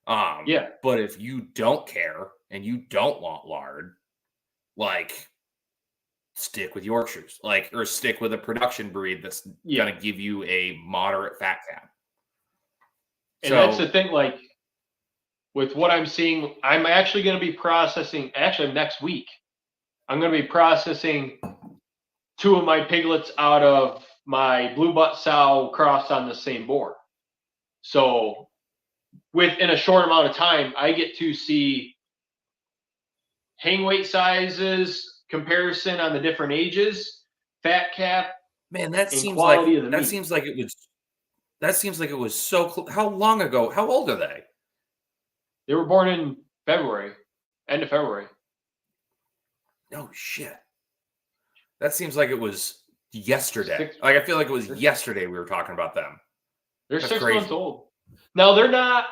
But if you don't care and you don't want lard, like, stick with Yorkshires, like, or stick with a production breed that's going to give you a moderate fat cap. And that's the thing, like, with what I'm seeing, I'm actually going to be processing, next week, I'm going to be processing 2 of my piglets out of my blue butt sow crossed on the same board. So within a short amount of time, I get to see hang weight sizes, comparison on the different ages, fat cap. Man, that seems like it was so how long ago? How old are they? They were born in February, end of February. Oh shit. That seems like it was yesterday. Like, I feel like it was yesterday we were talking about them. They're 6 months old. Now, they're not.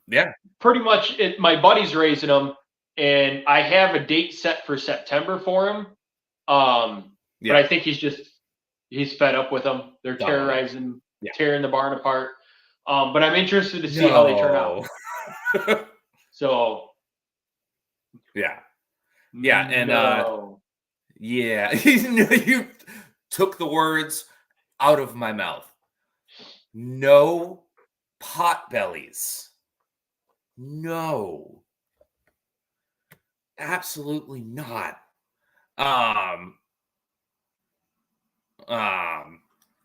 Yeah. Pretty much, my buddy's raising them, and I have a date set for September for him. But I think he's fed up with them. They're terrorizing, tearing the barn apart. But I'm interested to see how they turn out. So. Yeah. Yeah. And you took the words out of my mouth. No pot bellies. No. Absolutely not. What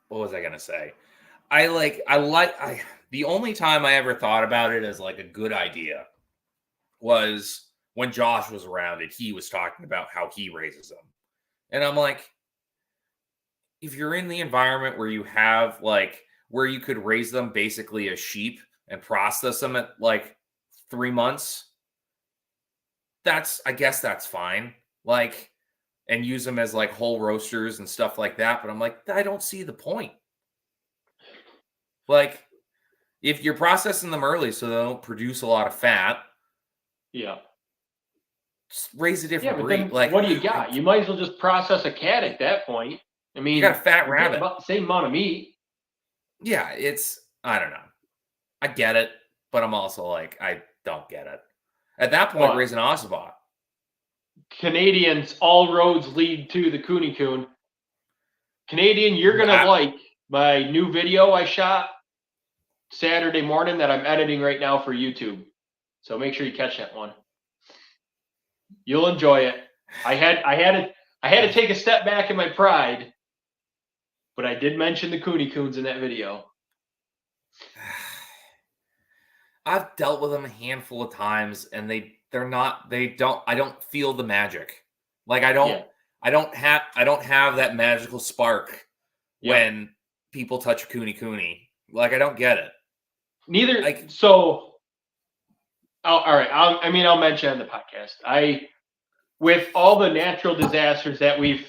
was I gonna say? The only time I ever thought about it as like a good idea was when Josh was around and he was talking about how he raises them. And I'm like, if you're in the environment where you have where you could raise them basically as sheep and process them at like 3 months, I guess that's fine. Like, and use them as like whole roasters and stuff like that. But I'm like, I don't see the point. Like, if you're processing them early so they don't produce a lot of fat, just raise a different breed. Then like, what do you got? You might as well just process a cat at that point. I mean, you got a fat rabbit. About the same amount of meat. Yeah, I don't know. I get it, but I'm also like, I don't get it. At that point, raise an Ossibot. Canadians, all roads lead to the Cooney Coon. Canadian, you're going to like my new video I shot Saturday morning that I'm editing right now for YouTube. So make sure you catch that one. You'll enjoy it. I had to take a step back in my pride, but I did mention the Cooney Coons in that video. I've dealt with them a handful of times, and I don't feel the magic. Like I don't have that magical spark when people touch Cooney. Like I don't get it. Neither. Like, so, all right. I'll mention on the podcast. With all the natural disasters that we've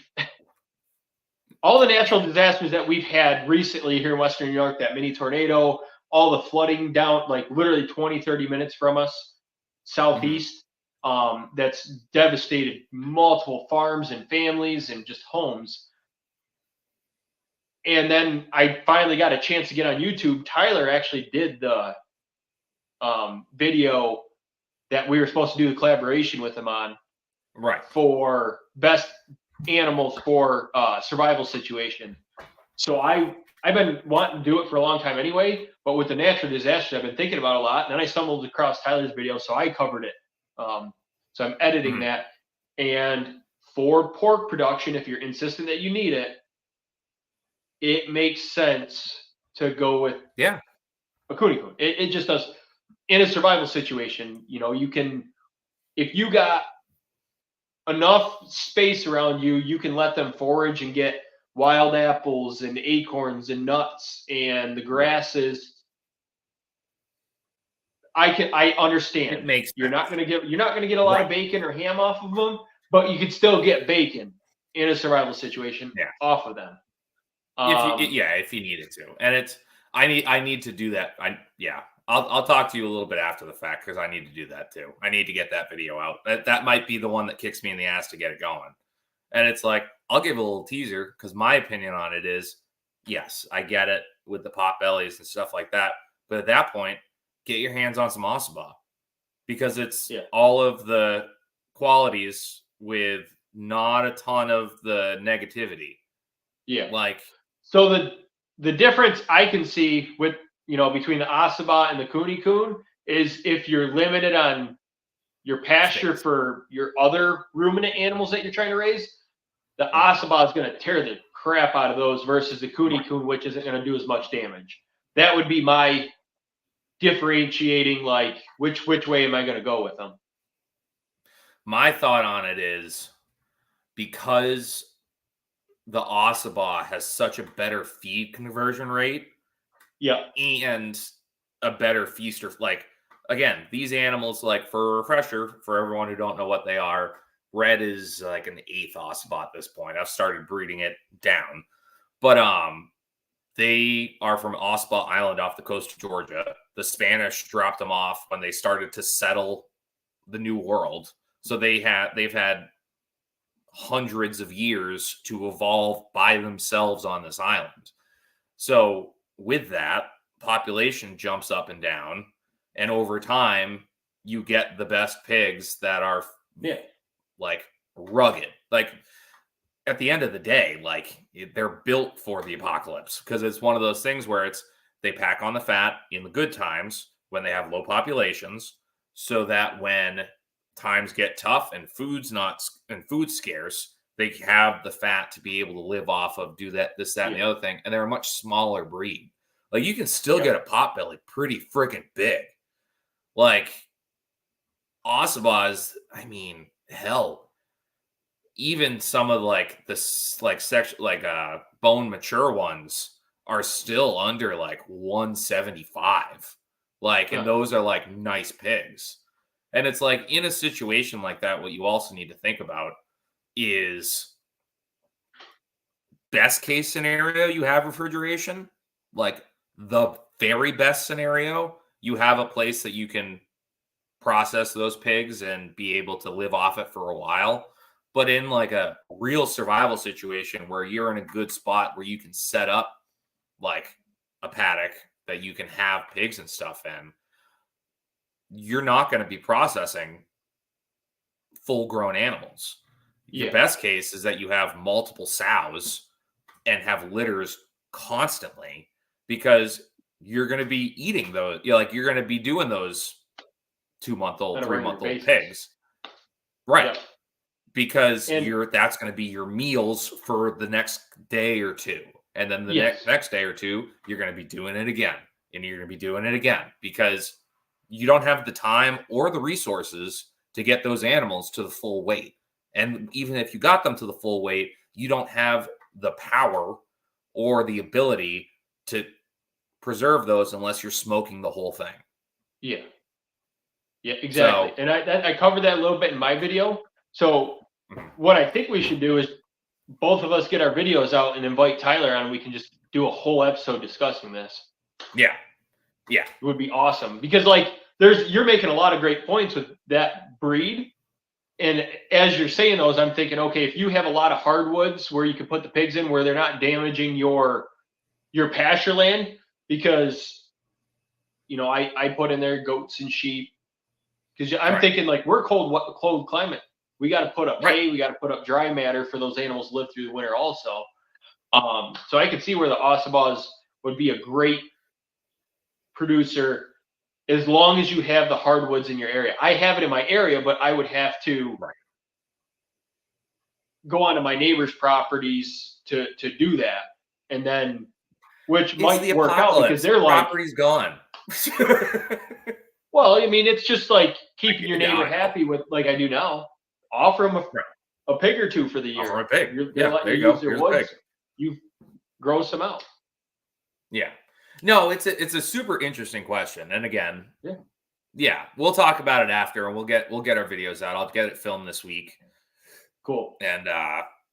had recently here in Western New York, that mini tornado, all the flooding down, like literally 20, 30 minutes from us, southeast, that's devastated multiple farms and families and just homes. And then I finally got a chance to get on YouTube. Tyler actually did the video that we were supposed to do the collaboration with him on. Right. For best animals for survival situation. So I've been wanting to do it for a long time anyway, but with the natural disasters, I've been thinking about it a lot. And then I stumbled across Tyler's video, so I covered it. So I'm editing that. And for pork production, if you're insistent that you need it, it makes sense to go with a Cooney Coon. It just does. In a survival situation, you can, if you got enough space around you, you can let them forage and get wild apples and acorns and nuts and the grasses. I understand. It makes you're not gonna get a lot of bacon or ham off of them, but you can still get bacon in a survival situation off of them. If you needed to, and I need to do that. I'll talk to you a little bit after the fact because I need to do that too. I need to get that video out. That might be the one that kicks me in the ass to get it going. And it's like, I'll give a little teaser because my opinion on it is, yes, I get it with the pot bellies and stuff like that. But at that point, get your hands on some Aswell because it's all of the qualities with not a ton of the negativity. Yeah. Like, so the difference I can see with, between the Aswell and the Cooney Coon is if you're limited on your pasture for your other ruminant animals that you're trying to raise, the Aswell is going to tear the crap out of those versus the Cooney Coon, which isn't going to do as much damage. That would be my differentiating, like which way am I going to go with them? My thought on it is because the Aswell has such a better feed conversion rate. Yeah. And a better feaster. Like, again, these animals, like, for a refresher, for everyone who don't know what they are, red is like an 8th Aswell at this point. I've started breeding it down. But they are from Aswell Island off the coast of Georgia. The Spanish dropped them off when they started to settle the New World. So they've had hundreds of years to evolve by themselves on this island. So with that, population jumps up and down, and over time, you get the best pigs that are like rugged. Like at the end of the day, like they're built for the apocalypse because it's one of those things where they pack on the fat in the good times when they have low populations, so that when times get tough and food's scarce, they have the fat to be able to live off of, do that, this, that, and the other thing. And they're a much smaller breed. Like you can still get a potbelly pretty freaking big. Like Aswell, hell, even some of like the bone mature ones are still under like 175. Like, and those are like nice pigs. And it's like in a situation like that, what you also need to think about is best case scenario, you have refrigeration. Like the very best scenario, you have a place that you can process those pigs and be able to live off it for a while. But in like a real survival situation where you're in a good spot where you can set up like a paddock that you can have pigs and stuff in, you're not going to be processing full-grown animals. The best case is that you have multiple sows and have litters constantly because you're going to be eating those. You're going to be doing those 2-month-old, 3-month-old pigs. Right. because that's going to be your meals for the next day or two. And then the next day or two, you're going to be doing it again. And you're going to be doing it again because you don't have the time or the resources to get those animals to the full weight. And even if you got them to the full weight, you don't have the power or the ability to preserve those unless you're smoking the whole thing. Yeah. Yeah, exactly. So, and I covered that a little bit in my video. So what I think we should do is both of us get our videos out and invite Tyler on. We can just do a whole episode discussing this. Yeah. Yeah. It would be awesome because like you're making a lot of great points with that breed. And as you're saying those, I'm thinking, okay, if you have a lot of hardwoods where you can put the pigs in where they're not damaging your pasture land, because, you know, I put in there goats and sheep because I'm thinking like we're cold climate. We got to put up hay, we got to put up dry matter for those animals to live through the winter also. So I could see where the Ossabaws would be a great producer as long as you have the hardwoods in your area. I have it in my area, but I would have to go onto my neighbor's properties to do that. And then, which might work out because their property's gone. Well, I mean, it's just like keeping your neighbor happy with, like I do now. Offer them a pig or two for the year. Offer a pig. There you go. Here's a pig. You gross them out. Yeah. No, it's a super interesting question. And again, we'll talk about it after, and we'll get our videos out. I'll get it filmed this week. Cool. And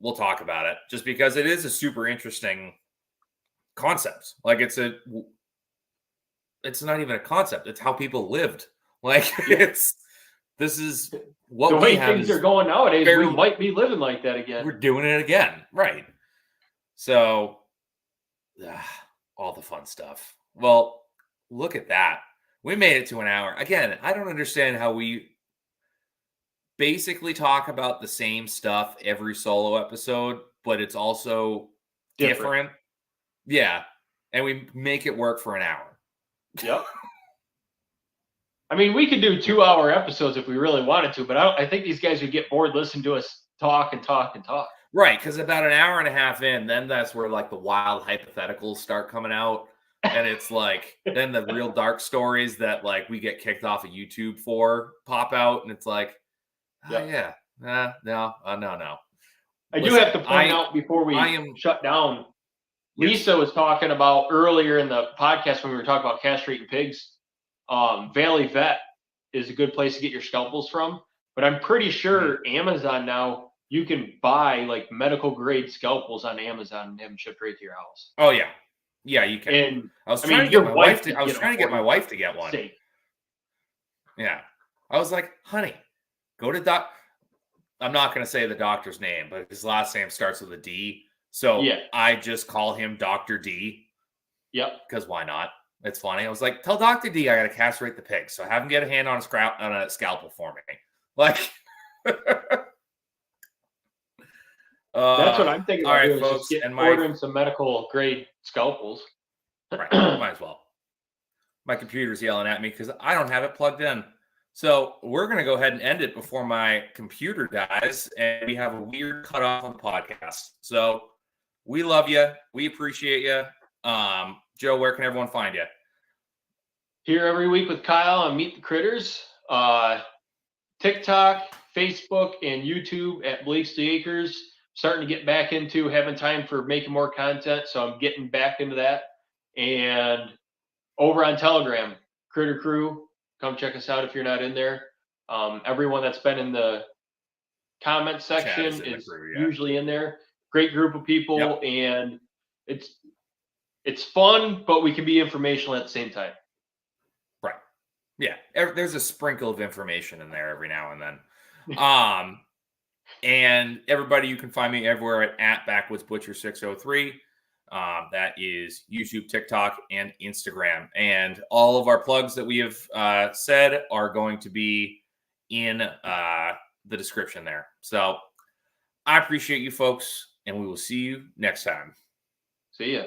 we'll talk about it just because it is a super interesting concept. Like it's not even a concept. It's how people lived. Like this is what the way things are going nowadays. We might be living like that again. We're doing it again. Right. So all the fun stuff. Well, look at that. We made it to an hour. Again, I don't understand how we basically talk about the same stuff every solo episode, but it's also different. Yeah. And we make it work for an hour. Yep. I mean, we could do 2-hour episodes if we really wanted to, but I think these guys would get bored listening to us talk and talk and talk. Right, because about an hour and a half in, then that's where like the wild hypotheticals start coming out. And it's like, then the real dark stories that like we get kicked off of YouTube for pop out. And it's like, no. I do have to point out before we shut down, Lisa was talking about earlier in the podcast when we were talking about castrating pigs. Valley Vet is a good place to get your scalpels from, but I'm pretty sure Amazon now you can buy like medical grade scalpels on Amazon and have them shipped right to your house. Oh yeah, you can. And I was trying to get my wife to. I was trying to get my wife to get one. Safe. Yeah, I was like, honey, go to doc. I'm not going to say the doctor's name, but his last name starts with a D. So I just call him Dr. D. Yep. Because why not? It's funny. I was like, tell Dr. D I got to castrate the pig. So have him get a hand on a scalpel for me. Like, that's what I'm thinking. All right, folks. Ordering some medical grade scalpels. Right. Might as well. My computer's yelling at me because I don't have it plugged in. So we're going to go ahead and end it before my computer dies. And we have a weird cutoff on the podcast. So we love you. We appreciate you. Joe, where can everyone find you? Here every week with Kyle on Meet the Critters. TikTok, Facebook, and YouTube at Blake's the Acres. Starting to get back into having time for making more content, so I'm getting back into that. And over on Telegram, Critter Crew, come check us out if you're not in there. Everyone that's been in the comment section is usually in there. Great group of people, and it's fun, but we can be informational at the same time. Right. Yeah. There's a sprinkle of information in there every now and then. And everybody, you can find me everywhere at BackwoodsButcher603. That is YouTube, TikTok, and Instagram. And all of our plugs that we have said are going to be in the description there. So I appreciate you folks, and we will see you next time. See ya.